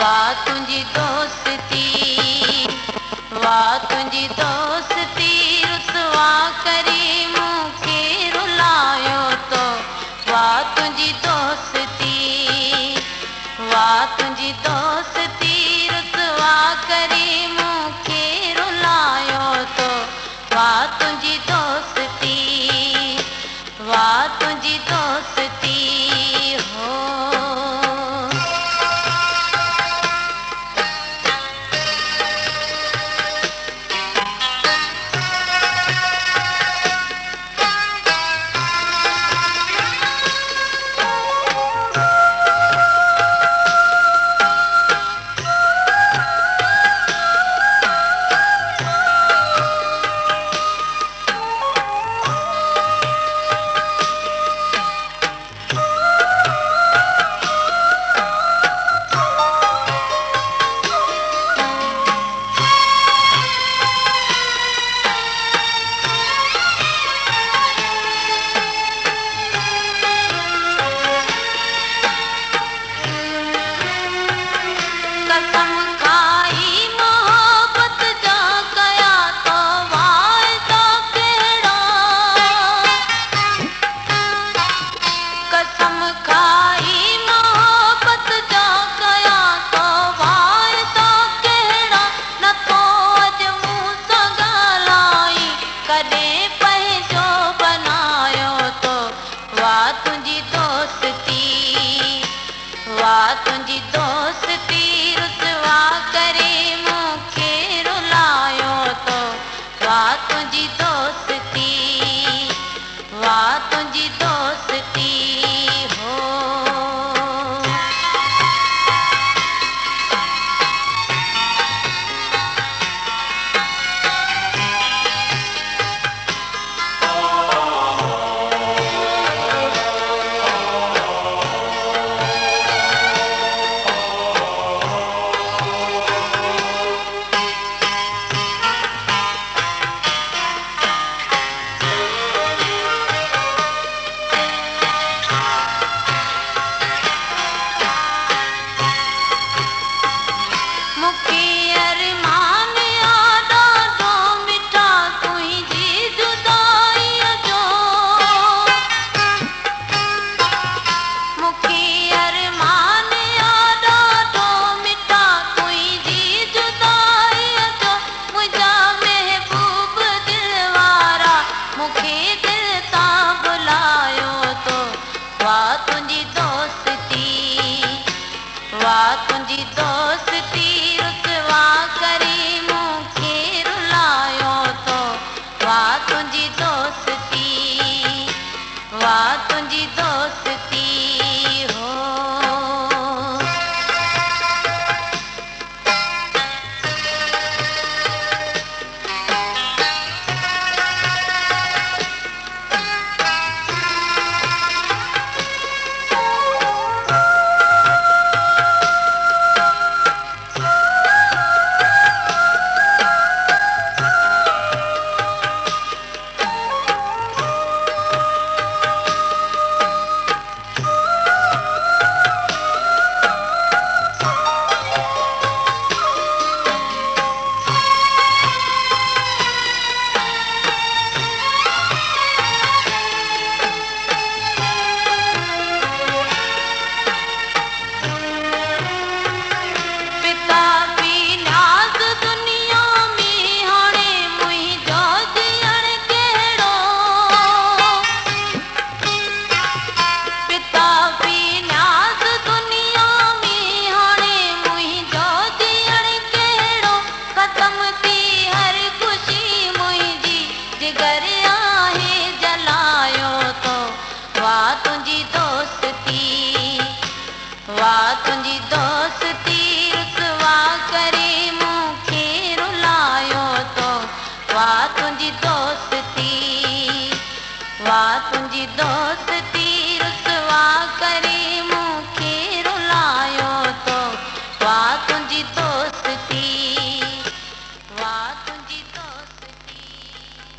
वाह तुझी दोस्ती, वाह तुझी दोस्ती रुसवा करी मूंखे रुलायो तो। वाह तुझी दोस्ती, वाह तुझी दोस्ती रुसवा करी मूंखे रुलायो तो। वाह तुझी दोस्ती, वाह तुझी दोस्ती हो। कसम खाई मोहब्बत जा कया तो वायदा केड़ा। कसम खाई मोहब्बत जा कया तो वायदा केड़ा। न तो अज मूं सां ॻाल्हाई कॾहिं पंहिंजो बनायो तो। वाह तुझी दोस्ती, वाह तुझी दोस्ती रुसवा करे मूंखे रुलायो तो। वाह तुझी दोस्ती, वाह तुझी दोस्ती हो। मूंखे अरमान याद ॾाढो मिठा तुंहिंजी जुदाईअ जो। मूंखे अरमान याद ॾाढो मिठा तुंहिंजी जुदाईअ जो। मुंहिंजा महबूब दिल वारा मूंखे दिल तां बुलायो तो। वाह तुंहिंजी दोस्ती, वाह तुझी दोस्ती रुसवा करे मूंखे रुलायो तो। वाह तुझी दोस्ती, वाह तुझी दोस्ती हो। पिता भी न्याज़ दुनिया में हाणे मुंहिंजो जीअण कहिड़ो। पिता भी न्याज़ दुनिया में हाणे मुंहिंजो जीअण कहिड़ो। ख़त्म थी हर ख़ुशी मुंहिंजी जिगर आहे जलायो तो। वाह तुझी दोस्ती, वाह तुझी दोस्ती रुसवा करे मूंखे रुलायो तो। वाह तुझी दोस्ती, वाह तुझी दोस्ती रुसवा करे मूंखे रुलायो तो। वाह तुझी